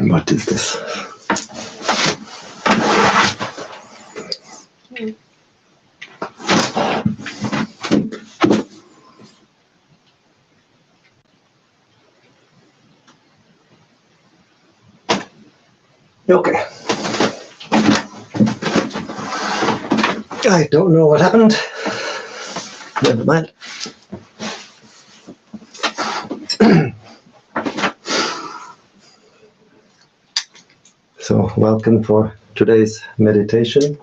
What is this? Okay. I don't know what happened. Never mind. So, welcome for today's meditation.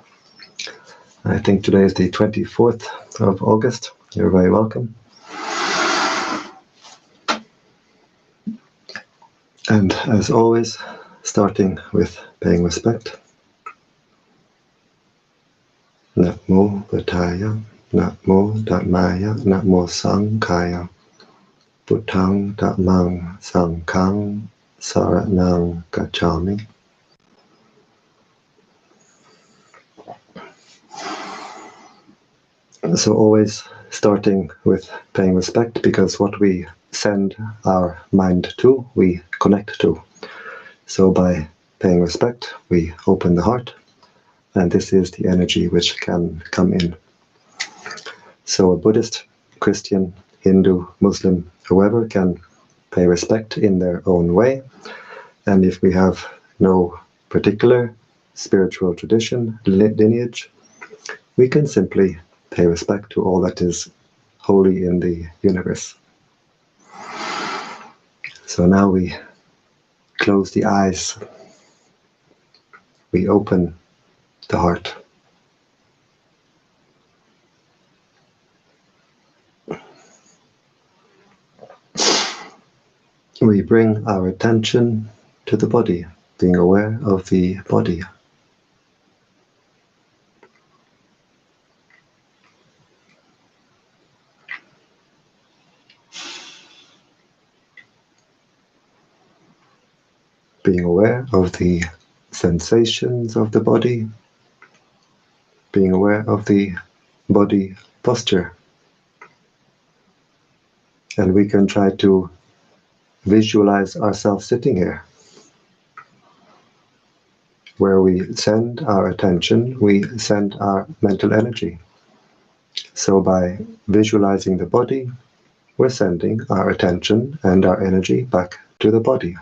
I think today is the 24th of August. You're very welcome. And as always, starting with paying respect. Namo Buddhaya, Namo Dhammaya, Namo Sanghaya, Buddhang Dhammang Sanghang Saranang Gacchami. So always starting with paying respect, because what we send our mind to, we connect to. So by paying respect, we open the heart, and this is the energy which can come in. So a Buddhist, Christian, Hindu, Muslim, whoever can pay respect in their own way. And if we have no particular spiritual tradition, lineage, we can simply pay respect to all that is holy in the universe. So now we close the eyes. We open the heart. We bring our attention to the body, being aware of the body. Being aware of the sensations of the body, being aware of the body posture. And we can try to visualize ourselves sitting here. Where we send our attention, we send our mental energy. So by visualizing the body, we're sending our attention and our energy back to the body.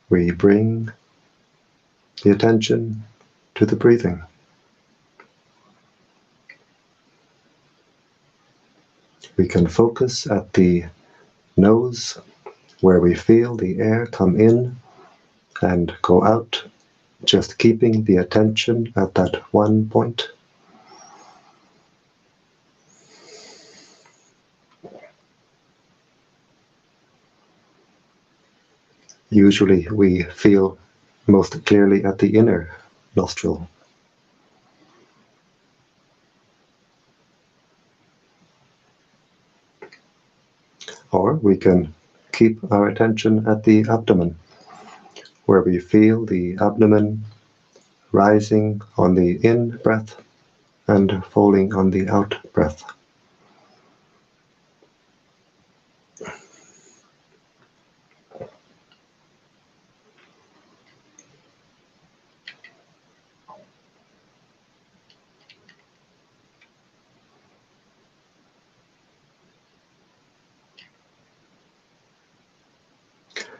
We bring the attention to the breathing. We can focus at the nose, where we feel the air come in and go out, just keeping the attention at that one point. Usually we feel most clearly at the inner nostril. Or we can keep our attention at the abdomen, where we feel the abdomen rising on the in breath and falling on the out breath.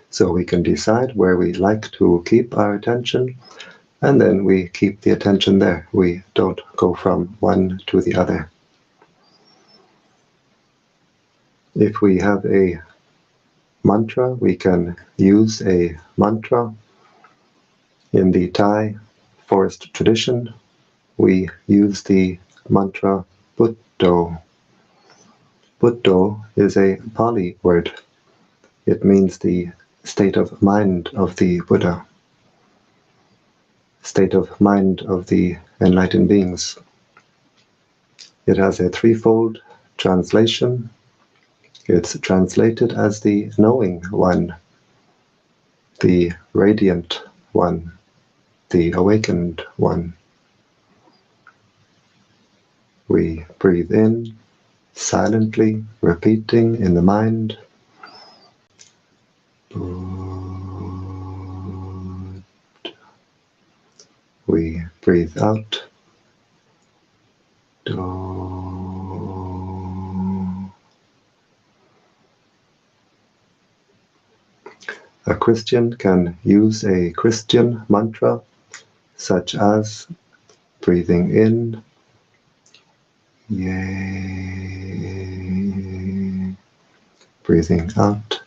So we can decide where we like to keep our attention, and then we keep the attention there. We don't go from one to the other. If we have a mantra, we can use a mantra. In the Thai forest tradition, we use the mantra Buddho. Buddho is a Pali word. It means the state of mind of the Buddha, state of mind of the enlightened beings. It has a threefold translation. It's translated as the knowing one, the radiant one, the awakened one. We breathe in, silently repeating in the mind. We breathe out. A Christian can use a Christian mantra such as breathing in, Yay, breathing out,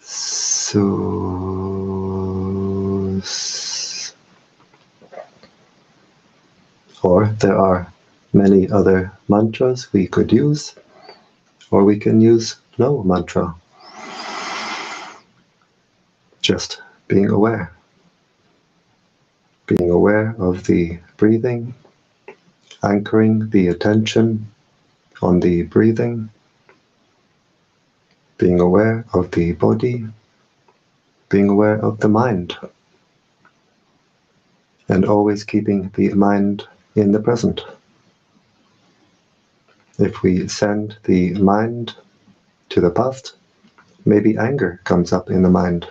Sus. Or there are many other mantras we could use, or we can use no mantra. Just being aware of the breathing, anchoring the attention on the breathing, being aware of the body, being aware of the mind, and always keeping the mind in the present. If we send the mind to the past, maybe anger comes up in the mind,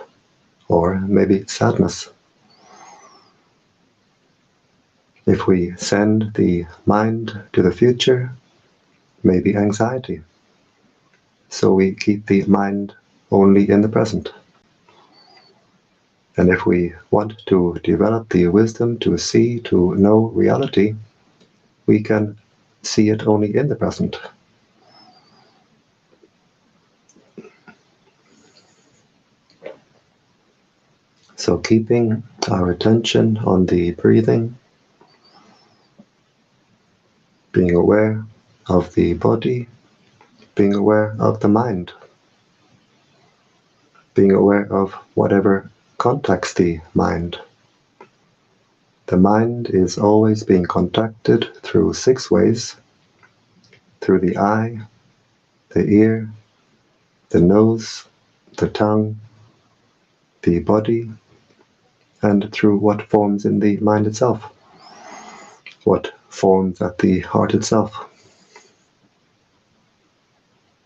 or maybe sadness. If we send the mind to the future, maybe anxiety. So we keep the mind only in the present. And if we want to develop the wisdom to see, to know reality, we can see it only in the present. So keeping our attention on the breathing, being aware of the body, being aware of the mind, being aware of whatever contacts the mind. The mind is always being contacted through 6 ways: through the eye, the ear, the nose, the tongue, the body, and through what forms in the mind itself, what forms at the heart itself.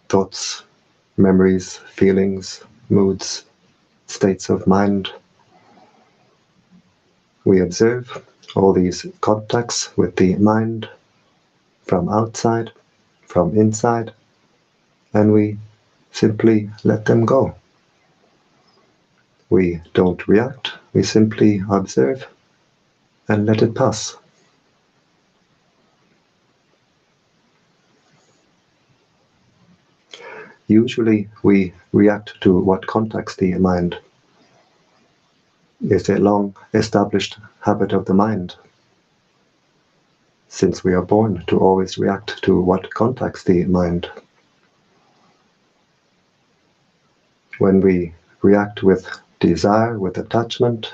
Thoughts, memories, feelings, moods, states of mind. We observe all these contacts with the mind from outside, from inside, and we simply let them go. We don't react, we simply observe and let it pass. Usually we react to what contacts the mind. It's a long-established habit of the mind, since we are born to always react to what contacts the mind. When we react with desire, with attachment,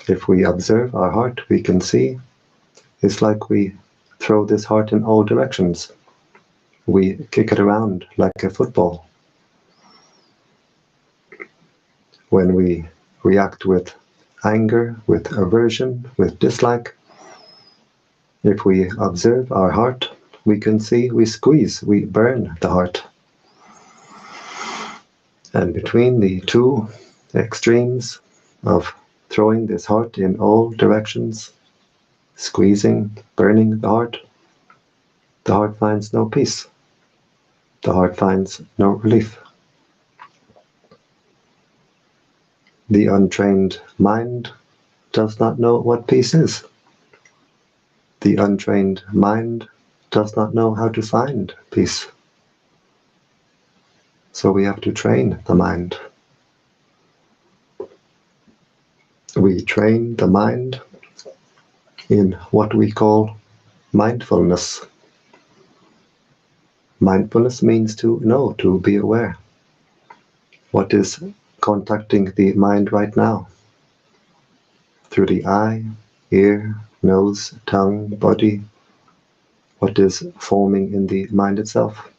if we observe our heart, we can see it's like we throw this heart in all directions. We kick it around like a football. When we react with anger, with aversion, with dislike, if we observe our heart, we can see we squeeze, we burn the heart. And between the 2 extremes of throwing this heart in all directions, squeezing, burning the heart finds no peace. The heart finds no relief. The untrained mind does not know what peace is. The untrained mind does not know how to find peace. So we have to train the mind. We train the mind in what we call mindfulness. Mindfulness means to know, to be aware. What is contacting the mind right now? Through the eye, ear, nose, tongue, body. What is forming in the mind itself?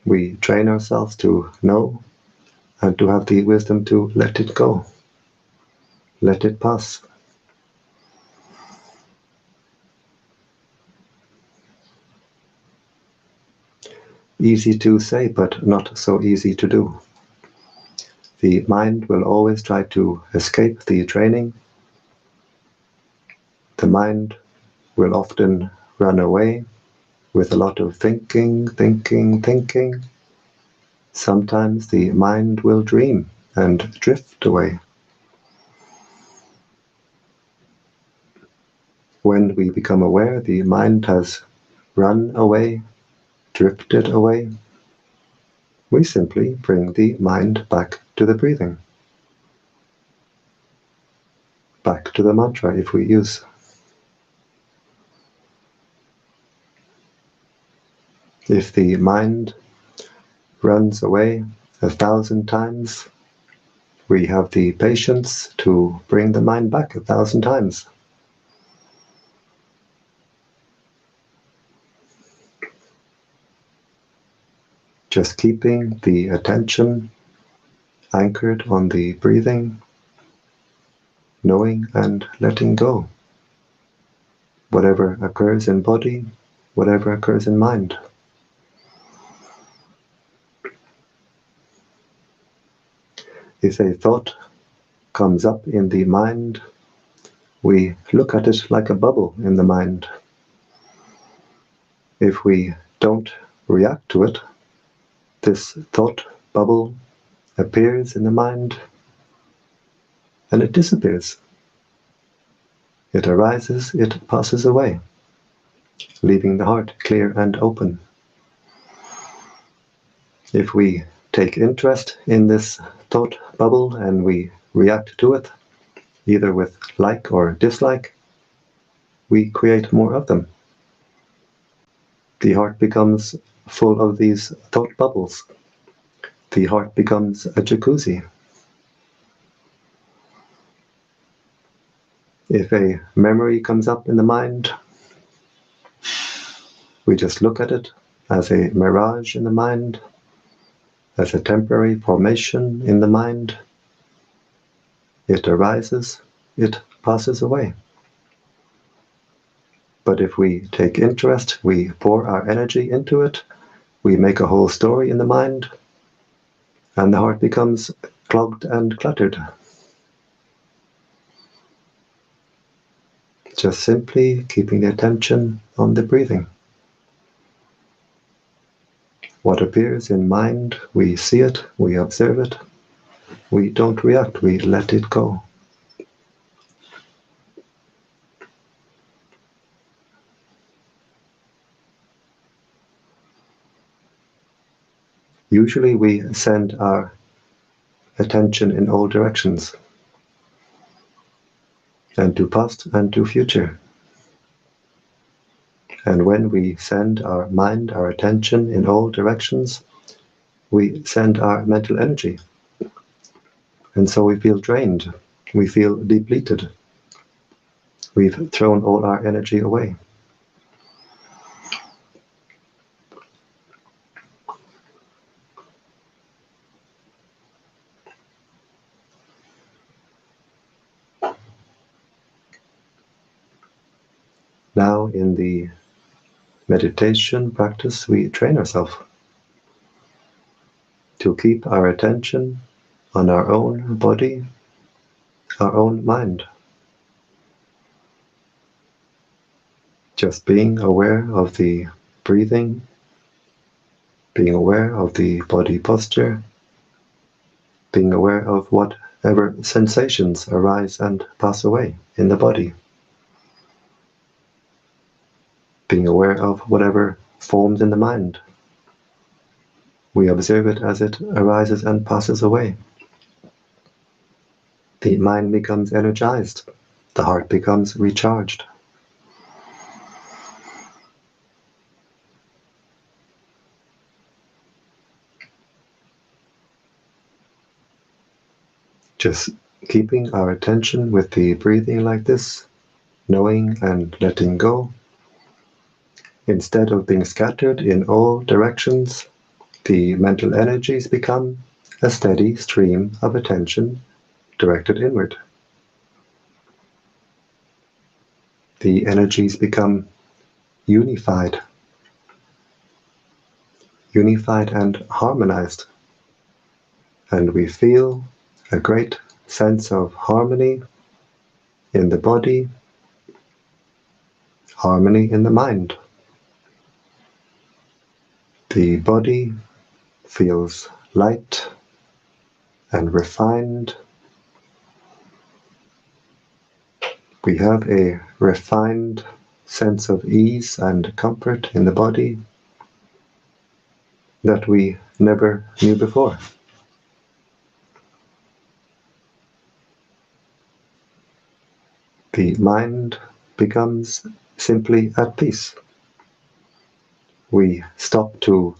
We train ourselves to know and to have the wisdom to let it go. Let it pass. easy to say, but not so easy to do. The mind will always try to escape the training. The mind will often run away with a lot of thinking. Sometimes the mind will dream and drift away. When we become aware the mind has run away, drifted away, we simply bring the mind back to the breathing, back to the mantra if we use. If the mind runs away 1,000 times, we have the patience to bring the mind back 1,000 times. Just keeping the attention anchored on the breathing, knowing and letting go. Whatever occurs in body, whatever occurs in mind. If a thought comes up in the mind, we look at it like a bubble in the mind. If we don't react to it, this thought bubble appears in the mind and it disappears. It arises, it passes away, leaving the heart clear and open. If we take interest in this thought bubble and we react to it, either with like or dislike, we create more of them. The heart becomes full of these thought bubbles. The heart becomes a jacuzzi. If a memory comes up in the mind, we just look at it as a mirage in the mind, as a temporary formation in the mind. It arises, it passes away. But if we take interest, we pour our energy into it, we make a whole story in the mind, and the heart becomes clogged and cluttered. Just simply keeping the attention on the breathing. What appears in mind, we see it, we observe it, we don't react, we let it go. Usually we send our attention in all directions, and to past and to future. And when we send our mind, our attention in all directions, we send our mental energy. And so we feel drained, we feel depleted. We've thrown all our energy away. Now in the meditation practice, we train ourselves to keep our attention on our own body, our own mind. Just being aware of the breathing, being aware of the body posture, being aware of whatever sensations arise and pass away in the body. Being aware of whatever forms in the mind. We observe it as it arises and passes away. The mind becomes energized. The heart becomes recharged. Just keeping our attention with the breathing like this, knowing and letting go. Instead of being scattered in all directions, the mental energies become a steady stream of attention directed inward. The energies become unified. unified and harmonized. And we feel a great sense of harmony in the body, harmony in the mind. The body feels light and refined. We have a refined sense of ease and comfort in the body that we never knew before. The mind becomes simply at peace. We stop to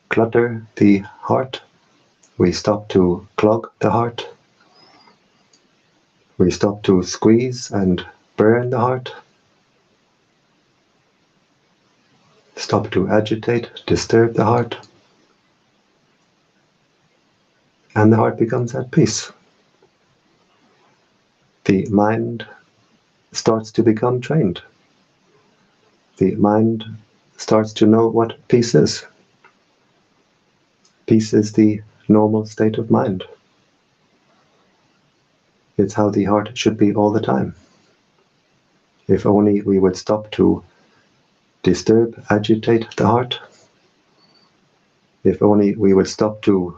clutter the heart. We stop to clog the heart. We stop to squeeze and burn the heart. Stop to agitate, disturb the heart. And the heart becomes at peace. The mind starts to become trained. The mind starts to know what peace is. Peace is the normal state of mind. It's how the heart should be all the time. If only we would stop to disturb, agitate the heart. If only we would stop to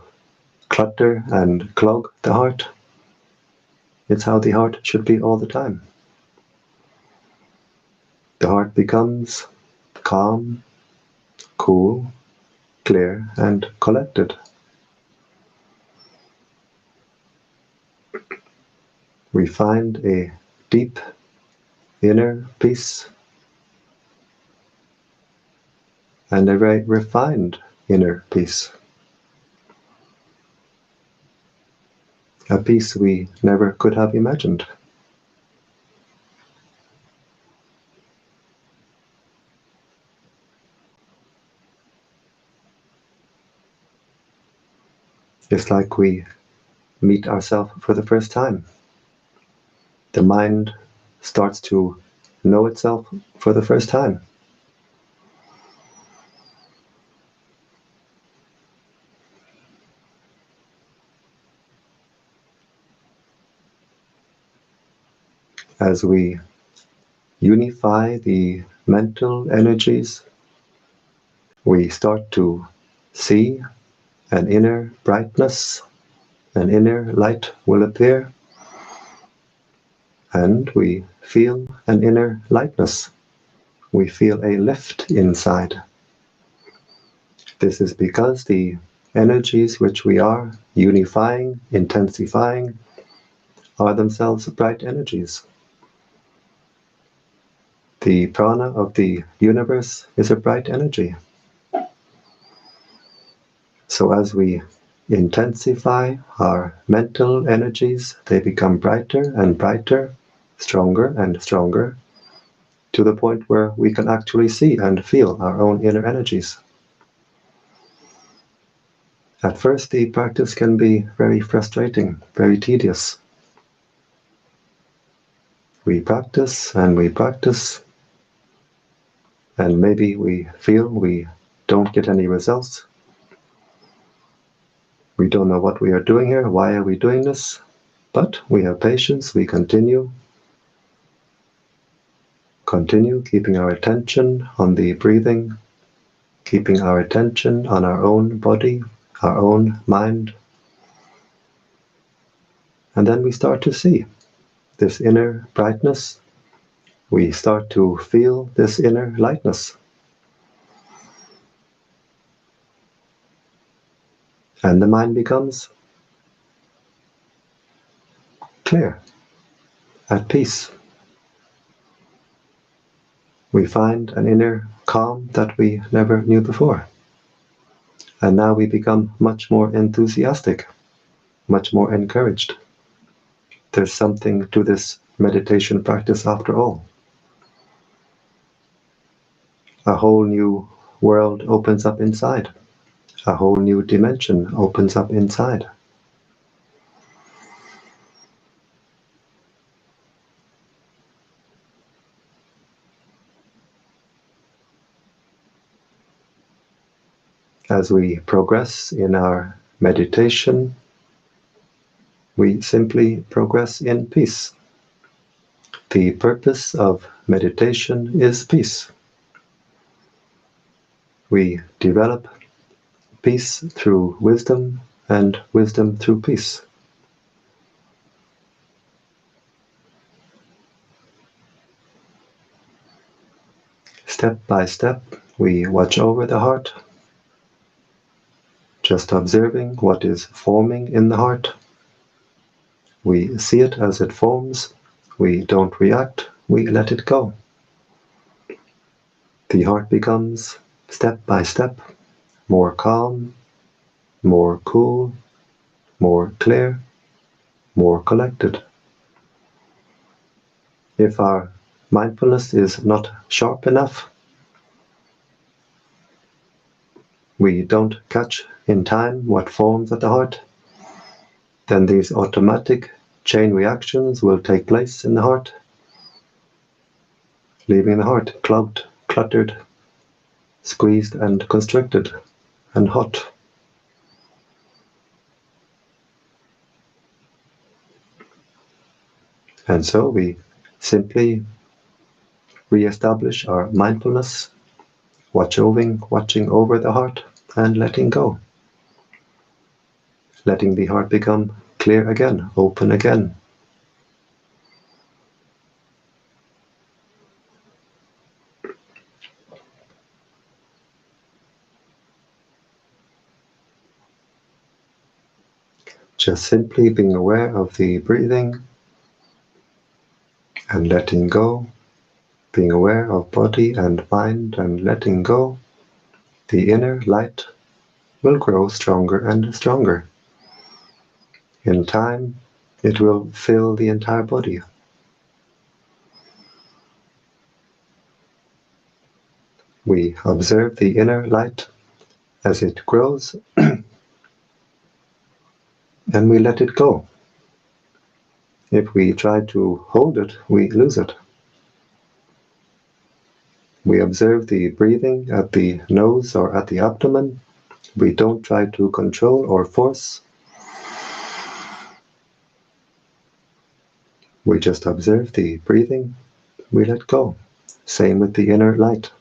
clutter and clog the heart. It's how the heart should be all the time. The heart becomes calm, cool, clear, and collected. We find a deep inner peace and a very refined inner peace. A peace we never could have imagined. It's like we meet ourselves for the first time. The mind starts to know itself for the first time. As we unify the mental energies, we start to see an inner brightness, an inner light will appear, and we feel an inner lightness. We feel a lift inside. This is because the energies which we are unifying, intensifying, are themselves bright energies. The prana of the universe is a bright energy. So as we intensify our mental energies, they become brighter and brighter, stronger and stronger, to the point where we can actually see and feel our own inner energies. At first, the practice can be very frustrating, very tedious. We practice, and maybe we feel we don't get any results. We don't know what we are doing here, why are we doing this? But we have patience, we continue keeping our attention on the breathing, keeping our attention on our own body, our own mind. And then we start to see this inner brightness. We start to feel this inner lightness. And the mind becomes clear, at peace. We find an inner calm that we never knew before. And now we become much more enthusiastic, much more encouraged. There's something to this meditation practice after all. A whole new world opens up inside. A whole new dimension opens up inside. As we progress in our meditation, we simply progress in peace. The purpose of meditation is peace. We develop peace through wisdom and wisdom through peace. Step by step, we watch over the heart, just observing what is forming in the heart. We see it as it forms. We don't react. We let it go. The heart becomes, step by step, more calm, more cool, more clear, more collected. If our mindfulness is not sharp enough, we don't catch in time what forms at the heart, then these automatic chain reactions will take place in the heart, leaving the heart clogged, cluttered, squeezed and constricted, and hot. And so we simply re-establish our mindfulness, watching over the heart and letting go. Letting the heart become clear again, open again. Just simply being aware of the breathing and letting go, being aware of body and mind and letting go, the inner light will grow stronger and stronger. In time, it will fill the entire body. We observe the inner light as it grows and we let it go. If we try to hold it, we lose it. We observe the breathing at the nose or at the abdomen. We don't try to control or force. We just observe the breathing. We let go. Same with the inner light.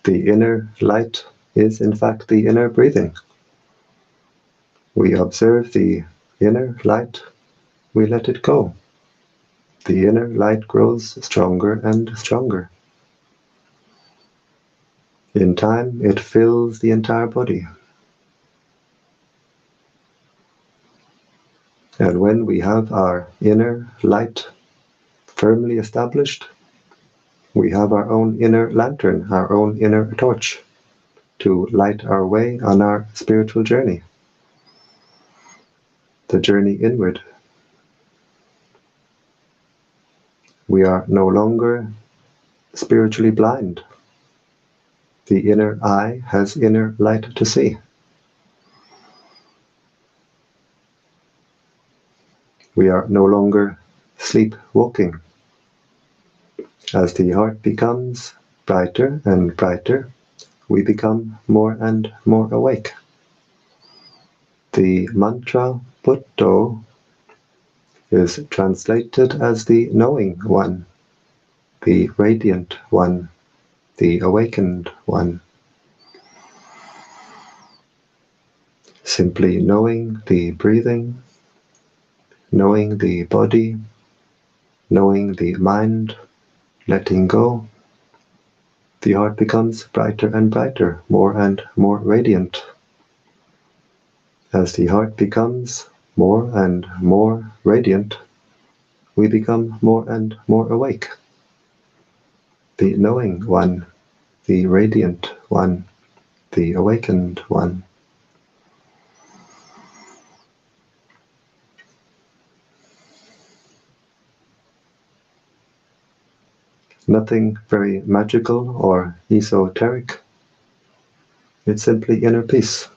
The inner light is in fact the inner breathing. We observe the inner light. We let it go. The inner light grows stronger and stronger. In time, it fills the entire body. And when we have our inner light firmly established, we have our own inner lantern, our own inner torch to light our way on our spiritual journey, the journey inward. We are no longer spiritually blind. The inner eye has inner light to see. We are no longer sleepwalking. As the heart becomes brighter and brighter, we become more and more awake. The mantra Buddho is translated as the knowing one, the radiant one, the awakened one. Simply knowing the breathing, knowing the body, knowing the mind, letting go, the heart becomes brighter and brighter, more and more radiant. As the heart becomes more and more radiant, we become more and more awake. The knowing one, the radiant one, the awakened one. Nothing very magical or esoteric. It's simply inner peace.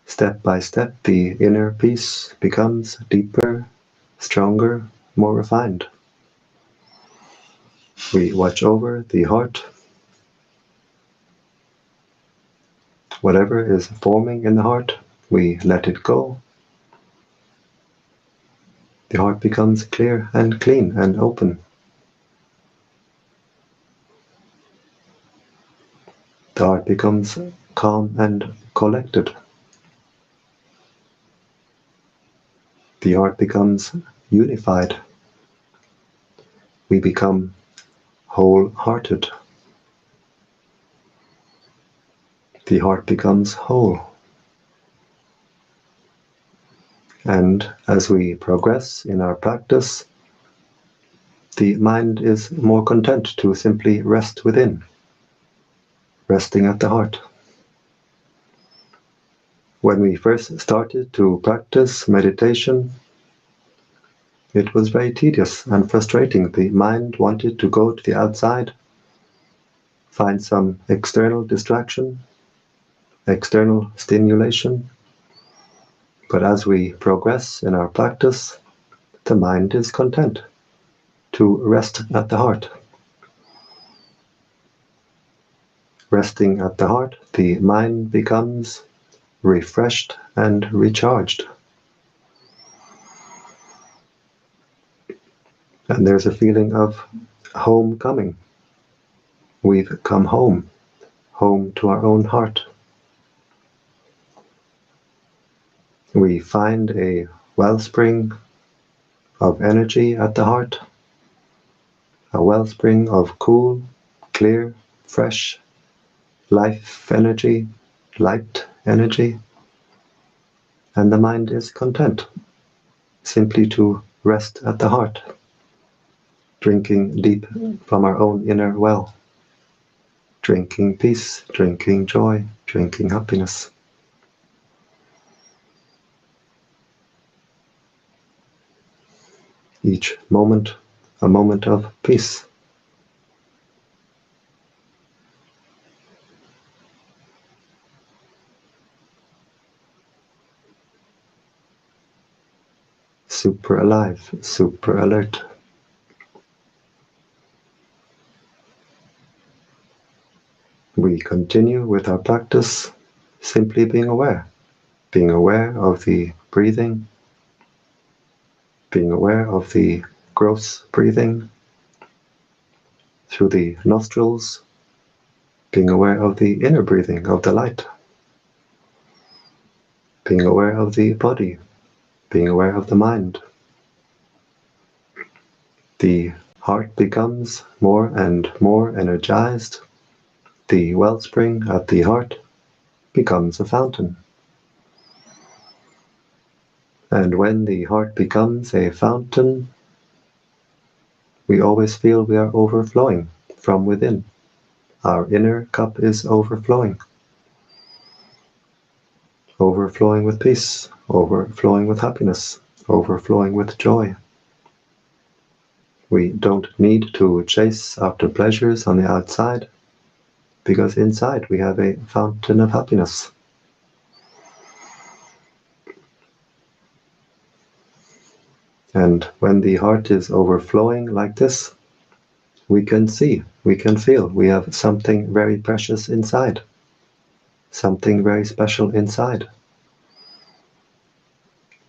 Step by step, the inner peace becomes deeper, stronger, more refined. We watch over the heart. Whatever is forming in the heart, we let it go. The heart becomes clear and clean and open. The heart becomes calm and collected. The heart becomes unified. We become wholehearted. The heart becomes whole. And as we progress in our practice, the mind is more content to simply rest within, resting at the heart. When we first started to practice meditation, it was very tedious and frustrating. The mind wanted to go to the outside, find some external distraction, external stimulation. But as we progress in our practice, the mind is content to rest at the heart. Resting at the heart, the mind becomes refreshed and recharged. And there's a feeling of homecoming. We've come home, home to our own heart. We find a wellspring of energy at the heart, a wellspring of cool, clear, fresh life energy, light energy, and the mind is content simply to rest at the heart, drinking deep from our own inner well, drinking peace, drinking joy, drinking happiness. Each moment, a moment of peace. Super alive, super alert. We continue with our practice, simply being aware of the breathing, being aware of the gross breathing through the nostrils, being aware of the inner breathing of the light, being aware of the body, being aware of the mind. The heart becomes more and more energized. The wellspring at the heart becomes a fountain. And when the heart becomes a fountain, we always feel we are overflowing from within. Our inner cup is overflowing. Overflowing with peace, overflowing with happiness, overflowing with joy. We don't need to chase after pleasures on the outside, because inside we have a fountain of happiness. And when the heart is overflowing like this, we can see, we can feel we have something very precious inside, something very special inside.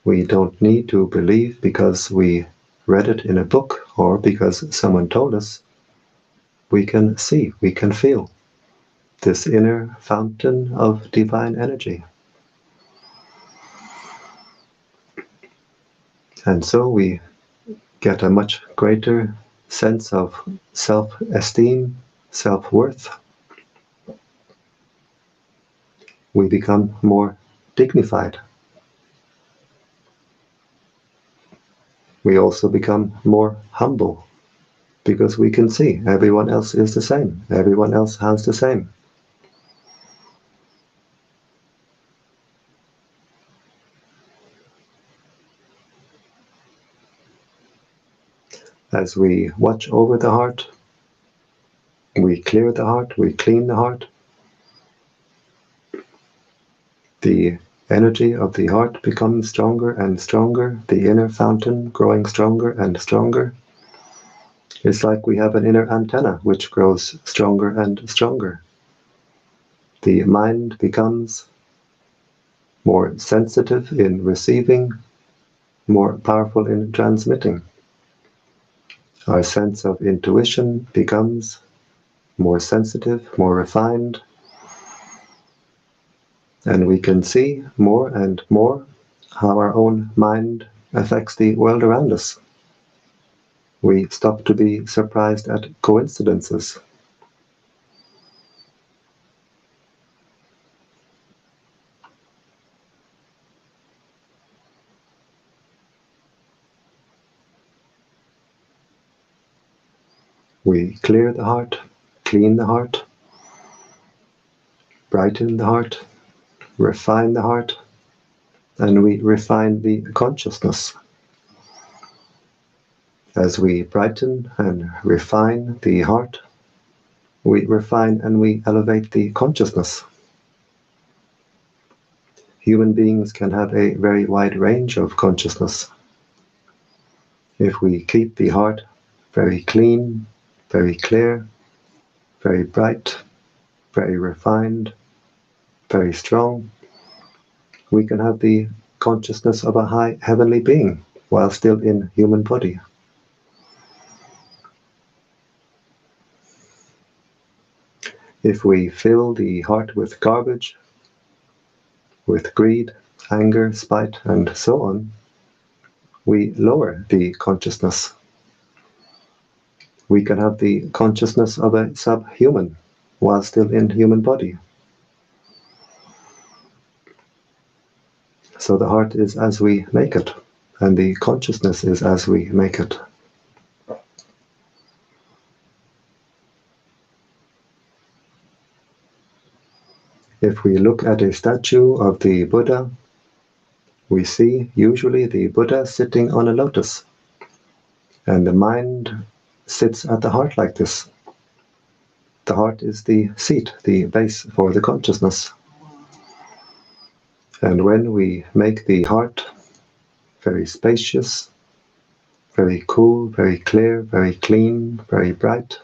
We don't need to believe because we read it in a book or because someone told us. We can see, we can feel this inner fountain of divine energy. And so we get a much greater sense of self-esteem, self-worth. We become more dignified. We also become more humble because we can see everyone else is the same. Everyone else has the same. As we watch over the heart, we clear the heart, we clean the heart. The energy of the heart becomes stronger and stronger, the inner fountain growing stronger and stronger. It's like we have an inner antenna which grows stronger and stronger. The mind becomes more sensitive in receiving, more powerful in transmitting. Our sense of intuition becomes more sensitive, more refined, and we can see more and more how our own mind affects the world around us. We stop to be surprised at coincidences. We clear the heart, clean the heart, brighten the heart, refine the heart, and we refine the consciousness. As we brighten and refine the heart, we refine and we elevate the consciousness. Human beings can have a very wide range of consciousness. If we keep the heart very clean, very clear, very bright, very refined, very strong, we can have the consciousness of a high heavenly being while still in human body. If we fill the heart with garbage, with greed, anger, spite, and so on, we lower the consciousness. We can have the consciousness of a subhuman while still in human body. So the heart is as we make it, and the consciousness is as we make it. If we look at a statue of the Buddha, we see usually the Buddha sitting on a lotus, and the mind sits at the heart like this. The heart is the seat, the base for the consciousness. And when we make the heart very spacious, very cool, very clear, very clean, very bright,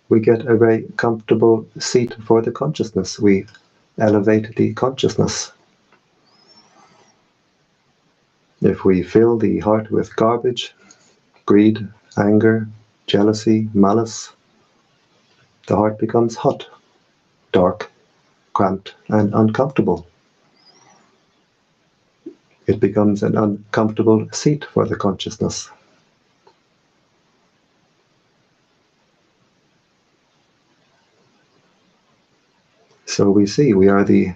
we get a very comfortable seat for the consciousness. We elevate the consciousness. If we fill the heart with garbage, greed, anger, jealousy, malice, the heart becomes hot, dark, cramped, and uncomfortable. It becomes an uncomfortable seat for the consciousness. So we see we are the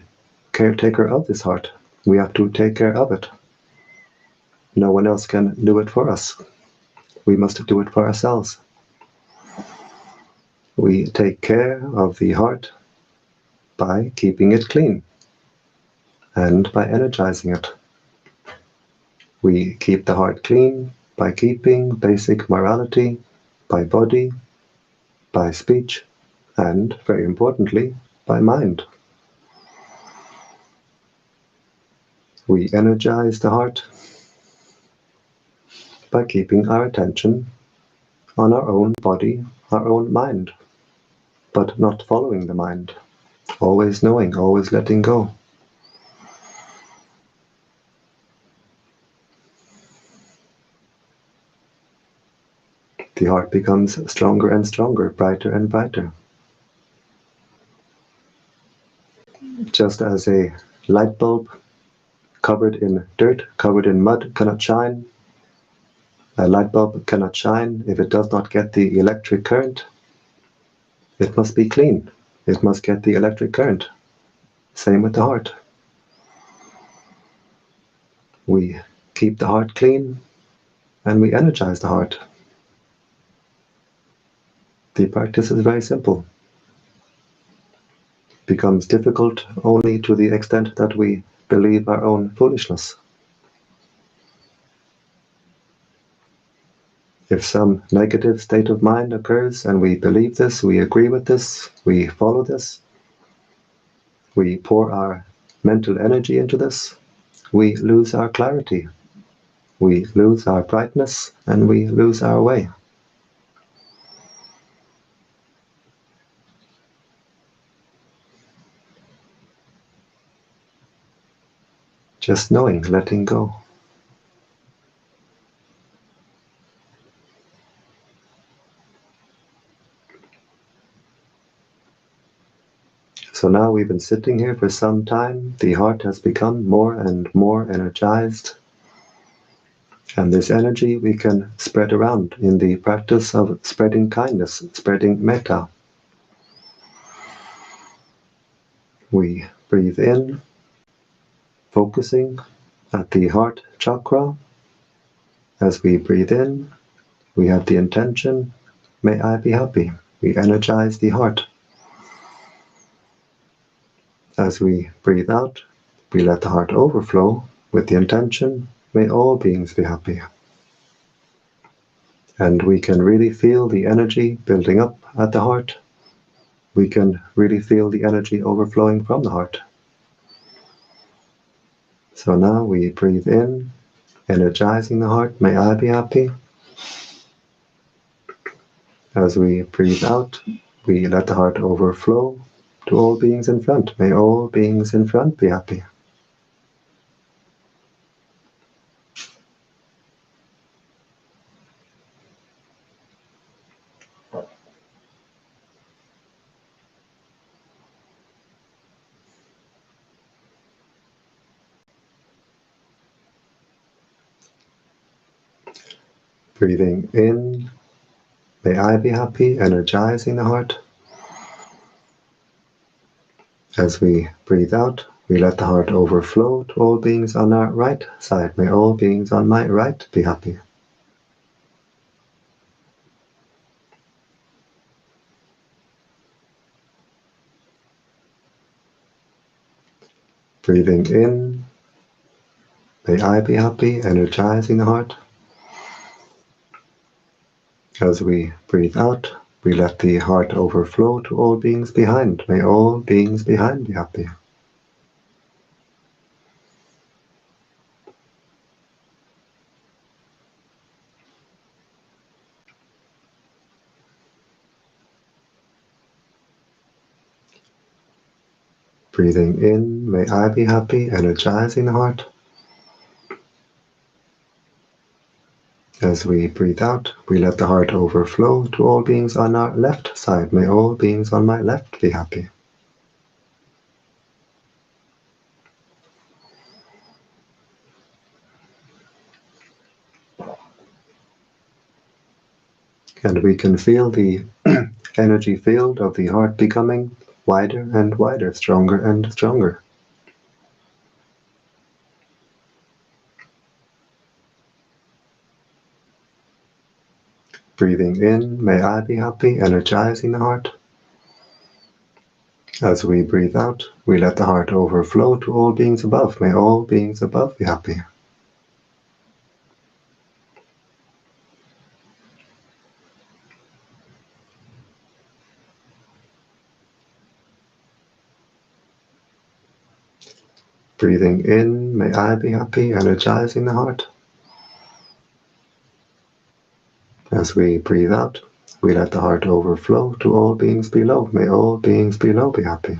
caretaker of this heart. We have to take care of it. No one else can do it for us. We must do it for ourselves. We take care of the heart by keeping it clean and by energizing it. We keep the heart clean by keeping basic morality, by body, by speech, and, very importantly, by mind. We energize the heart by keeping our attention on our own body, our own mind, but not following the mind, always knowing, always letting go. The heart becomes stronger and stronger, brighter and brighter. Just as a light bulb covered in dirt, covered in mud, cannot shine, a light bulb cannot shine if it does not get the electric current. It must be clean. It must get the electric current. Same with the heart. We keep the heart clean and we energize the heart. The practice is very simple. It becomes difficult only to the extent that we believe our own foolishness. If some negative state of mind occurs and we believe this, we agree with this, we follow this, we pour our mental energy into this, we lose our clarity, we lose our brightness, and we lose our way. Just knowing, letting go. So now we've been sitting here for some time. The heart has become more and more energized. And this energy we can spread around in the practice of spreading kindness, spreading metta. We breathe in, focusing at the heart chakra. As we breathe in, we have the intention, may I be happy. We energize the heart. As we breathe out, we let the heart overflow with the intention, may all beings be happy. And we can really feel the energy building up at the heart. We can really feel the energy overflowing from the heart. So now we breathe in, energizing the heart, may I be happy. As we breathe out, we let the heart overflow to all beings in front. May all beings in front be happy. Breathing in, may I be happy, energizing the heart. As we breathe out, we let the heart overflow to all beings on our right side. May all beings on my right be happy. Breathing in, may I be happy, energizing the heart. As we breathe out, we let the heart overflow to all beings behind. May all beings behind be happy. Breathing in, may I be happy, energizing the heart. As we breathe out, we let the heart overflow to all beings on our left side. May all beings on my left be happy. And we can feel the energy field of the heart becoming wider and wider, stronger and stronger. Breathing in, may I be happy, energizing the heart. As we breathe out, we let the heart overflow to all beings above. May all beings above be happy. Breathing in, may I be happy, energizing the heart. As we breathe out, we let the heart overflow to all beings below. May all beings below be happy.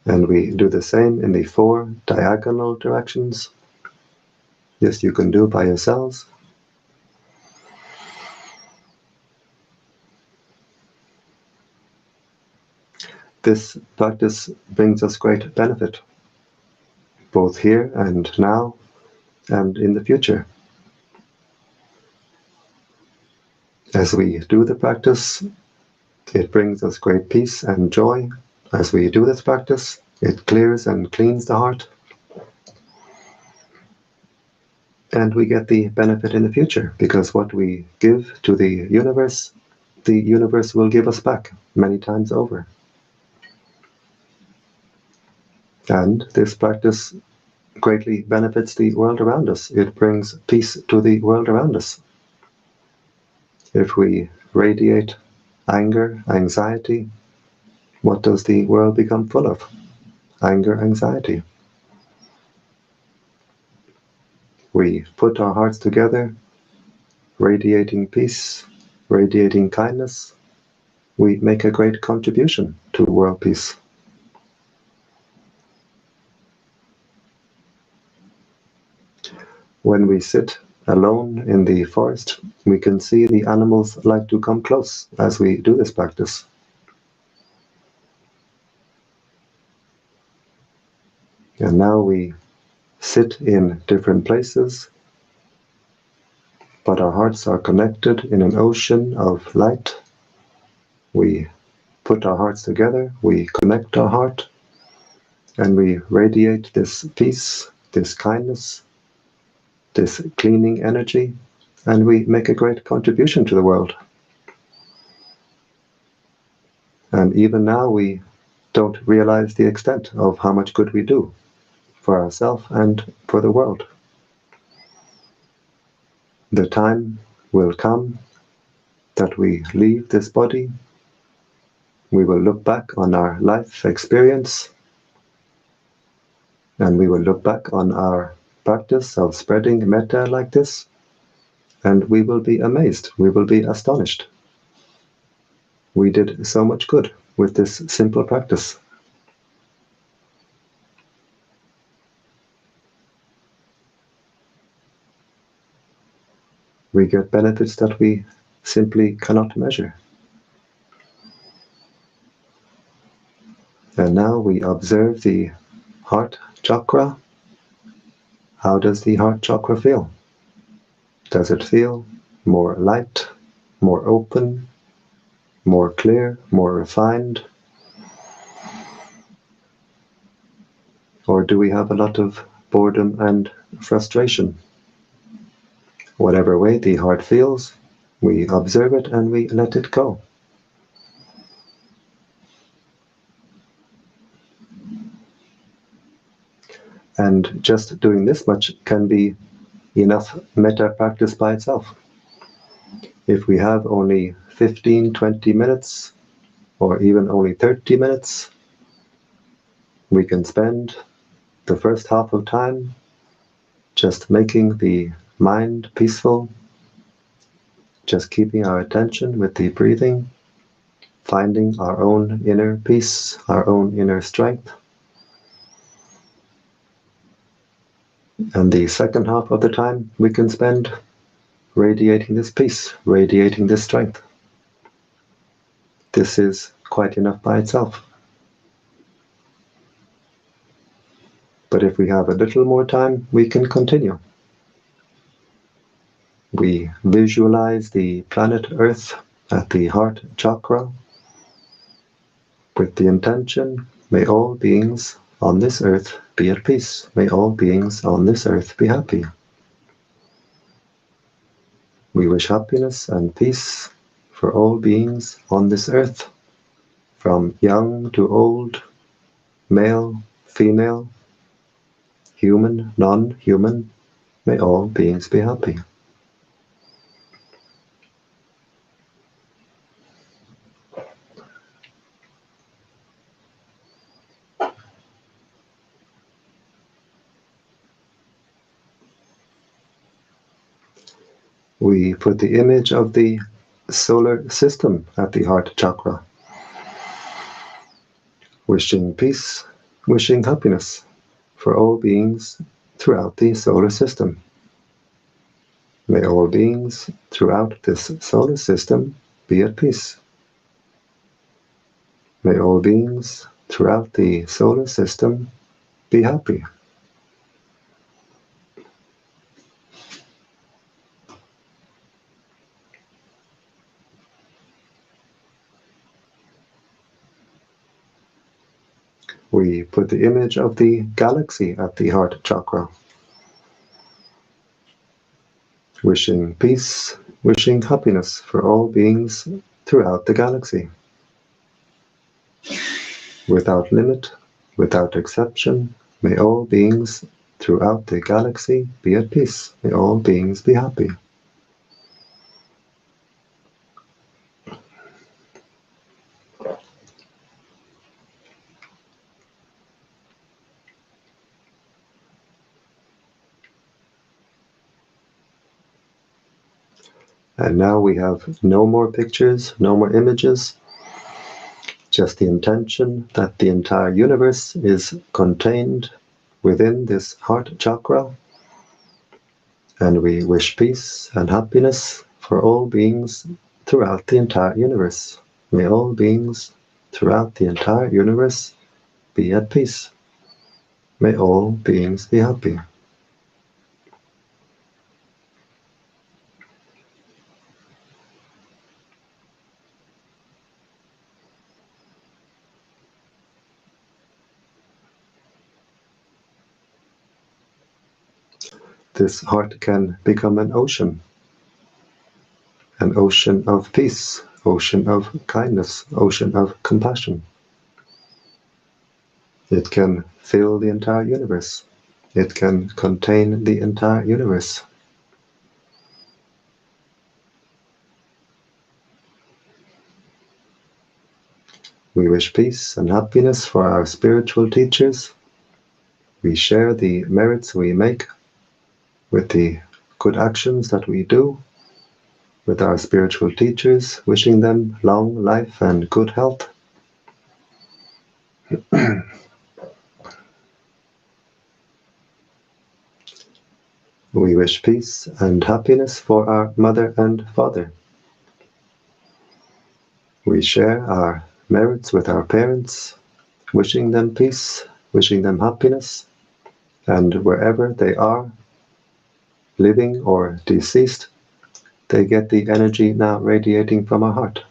And we do the same in the 4 diagonal directions. This you can do by yourselves. This practice brings us great benefit, both here and now and in the future. As we do the practice, it brings us great peace and joy. As we do this practice, it clears and cleans the heart. And we get the benefit in the future, because what we give to the universe will give us back many times over. And this practice greatly benefits the world around us. It brings peace to the world around us. If we radiate anger, anxiety, what does the world become full of? Anger, anxiety. We put our hearts together, radiating peace, radiating kindness, we make a great contribution to world peace. When we sit alone in the forest, we can see the animals like to come close as we do this practice. And now we sit in different places, but our hearts are connected in an ocean of light. We put our hearts together, we connect our heart, and we radiate this peace, this kindness, this cleaning energy, and we make a great contribution to the world. And even now we don't realize the extent of how much good we do for ourselves and for the world. The time will come that we leave this body. We will look back on our life experience, and we will look back on our practice of spreading metta like this, and we will be amazed, we will be astonished. We did so much good with this simple practice. We get benefits that we simply cannot measure. And now we observe the heart chakra. How does the heart chakra feel? Does it feel more light, more open, more clear, more refined? Or do we have a lot of boredom and frustration? Whatever way the heart feels, we observe it and we let it go. And just doing this much can be enough metta practice by itself. If we have only 15, 20 minutes, or even only 30 minutes, we can spend the first half of time just making the mind peaceful, just keeping our attention with the breathing, finding our own inner peace, our own inner strength. And the second half of the time we can spend radiating this peace, radiating this strength. This is quite enough by itself. But if we have a little more time, we can continue. We visualize the planet Earth at the heart chakra with the intention, may all beings on this earth be at peace. May all beings on this earth be happy. We wish happiness and peace for all beings on this earth, from young to old, male, female, human, non-human. May all beings be happy. We put the image of the solar system at the heart chakra, wishing peace, wishing happiness for all beings throughout the solar system. May all beings throughout this solar system be at peace. May all beings throughout the solar system be happy. We put the image of the galaxy at the heart chakra, wishing peace, wishing happiness for all beings throughout the galaxy. Without limit, without exception, may all beings throughout the galaxy be at peace. May all beings be happy. And now we have no more pictures, no more images, just the intention that the entire universe is contained within this heart chakra. And we wish peace and happiness for all beings throughout the entire universe. May all beings throughout the entire universe be at peace. May all beings be happy. This heart can become an ocean of peace, ocean of kindness, ocean of compassion. It can fill the entire universe. It can contain the entire universe. We wish peace and happiness for our spiritual teachers. We share the merits we make with the good actions that we do with our spiritual teachers, wishing them long life and good health. We wish peace and happiness for our mother and father. We share our merits with our parents, wishing them peace, wishing them happiness, and wherever they are, living or deceased, they get the energy now radiating from our heart.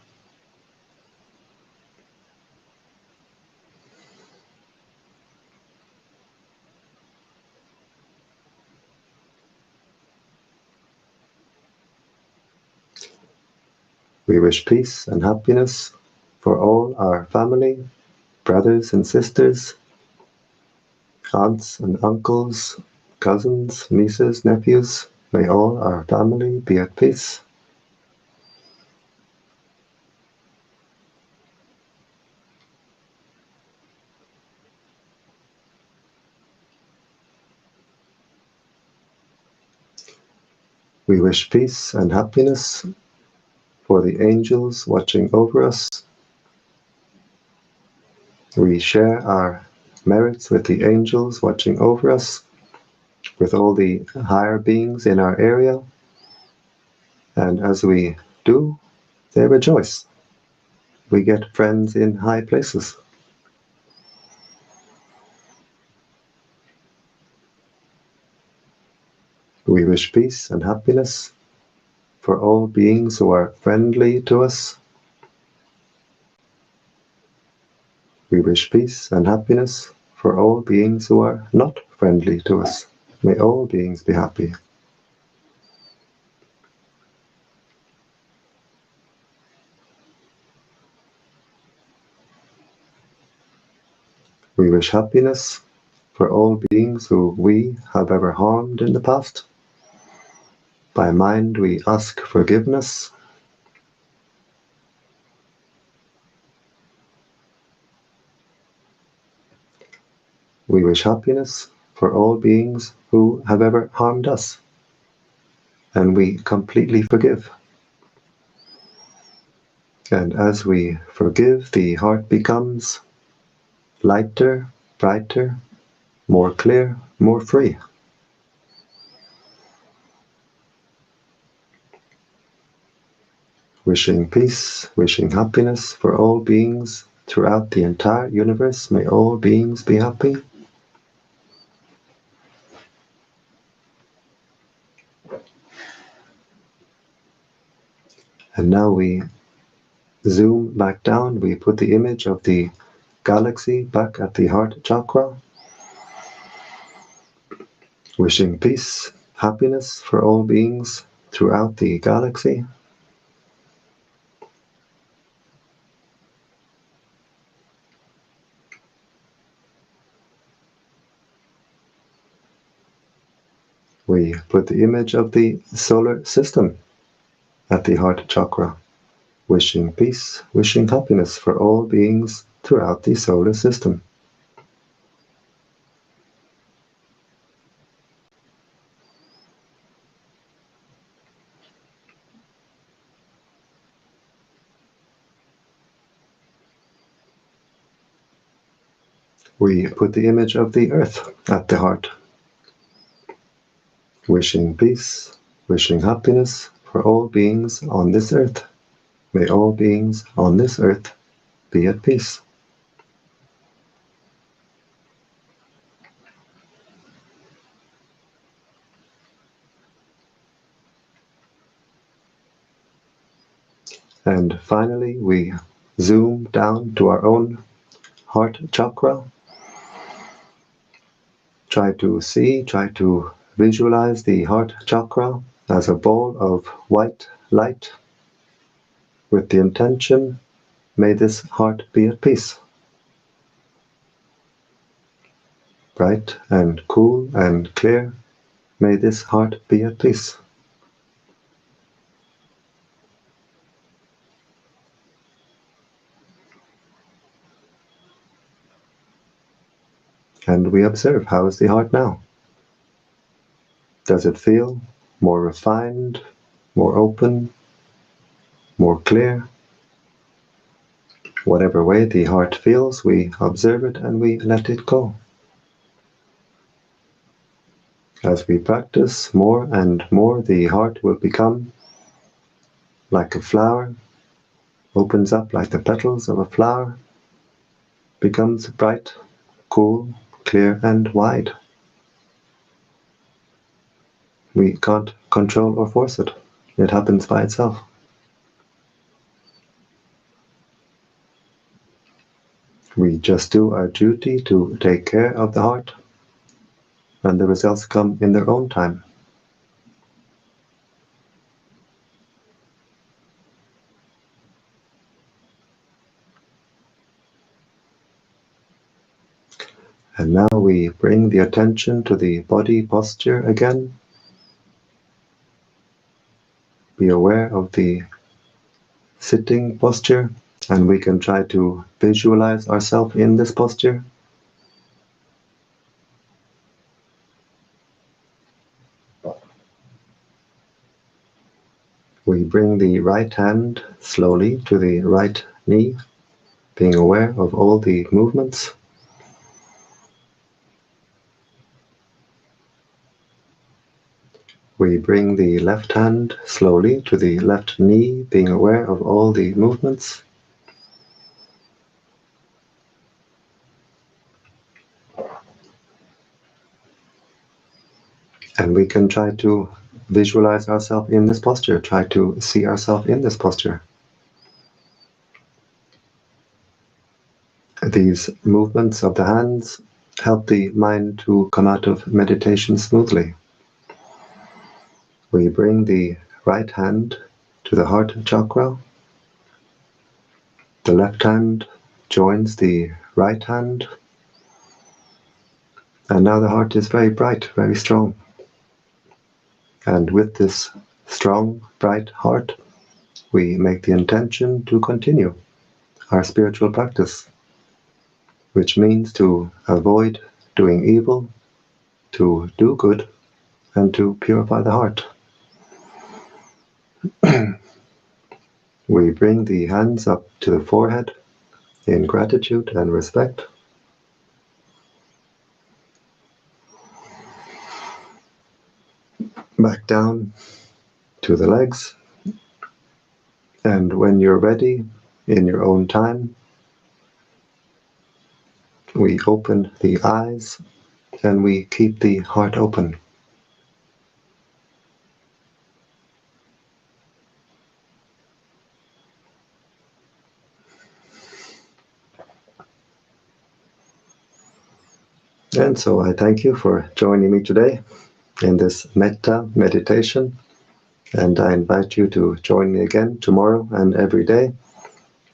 We wish peace and happiness for all our family, brothers and sisters, aunts and uncles, cousins, nieces, nephews. May all our family be at peace. We wish peace and happiness for the angels watching over us. We share our merits with the angels watching over us, with all the higher beings in our area. And as we do, they rejoice. We get friends in high places. We wish peace and happiness for all beings who are friendly to us. We wish peace and happiness for all beings who are not friendly to us. May all beings be happy. We wish happiness for all beings who we have ever harmed in the past. By mind we ask forgiveness. We wish happiness for all beings who have ever harmed us, and we completely forgive. And as we forgive, the heart becomes lighter, brighter, more clear, more free. Wishing peace, wishing happiness for all beings throughout the entire universe. May all beings be happy. And now we zoom back down. We put the image of the galaxy back at the heart chakra. Wishing peace, happiness for all beings throughout the galaxy. We put the image of the solar system at the heart chakra, wishing peace, wishing happiness for all beings throughout the solar system. We put the image of the earth at the heart, wishing peace, wishing happiness for all beings on this earth. May all beings on this earth be at peace. And finally, we zoom down to our own heart chakra. Try to visualize the heart chakra as a ball of white light with the intention, may this heart be at peace. Bright and cool and clear, may this heart be at peace. And we observe, how is the heart now? Does it feel more refined, more open, more clear? Whatever way the heart feels, we observe it and we let it go. As we practice more and more, the heart will become like a flower, opens up like the petals of a flower, becomes bright, cool, clear and wide. We can't control or force it. It happens by itself. We just do our duty to take care of the heart, and the results come in their own time. And now we bring the attention to the body posture again. Be aware of the sitting posture, and we can try to visualize ourselves in this posture. We bring the right hand slowly to the right knee, being aware of all the movements. We bring the left hand slowly to the left knee, being aware of all the movements. And we can try to visualize ourselves in this posture, try to see ourselves in this posture. These movements of the hands help the mind to come out of meditation smoothly. We bring the right hand to the heart chakra. The left hand joins the right hand. And now the heart is very bright, very strong. And with this strong, bright heart, we make the intention to continue our spiritual practice, which means to avoid doing evil, to do good, and to purify the heart. We bring the hands up to the forehead in gratitude and respect. Back down to the legs. And when you're ready, in your own time, we open the eyes and we keep the heart open. And so I thank you for joining me today in this Metta meditation, and I invite you to join me again tomorrow and every day.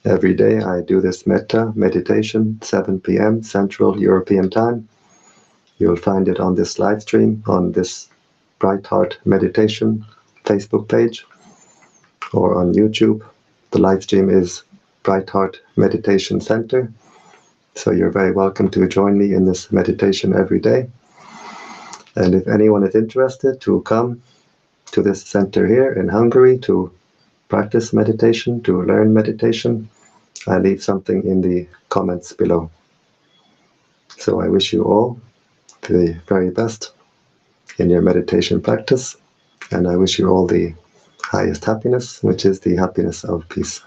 Every day I do this Metta meditation, 7 p.m. Central European Time. You'll find it on this live stream on this Bright Heart Meditation Facebook page or on YouTube. The live stream is Bright Heart Meditation Center. So you're very welcome to join me in this meditation every day. And if anyone is interested to come to this center here in Hungary to practice meditation, to learn meditation, I leave something in the comments below. So I wish you all the very best in your meditation practice, and I wish you all the highest happiness, which is the happiness of peace.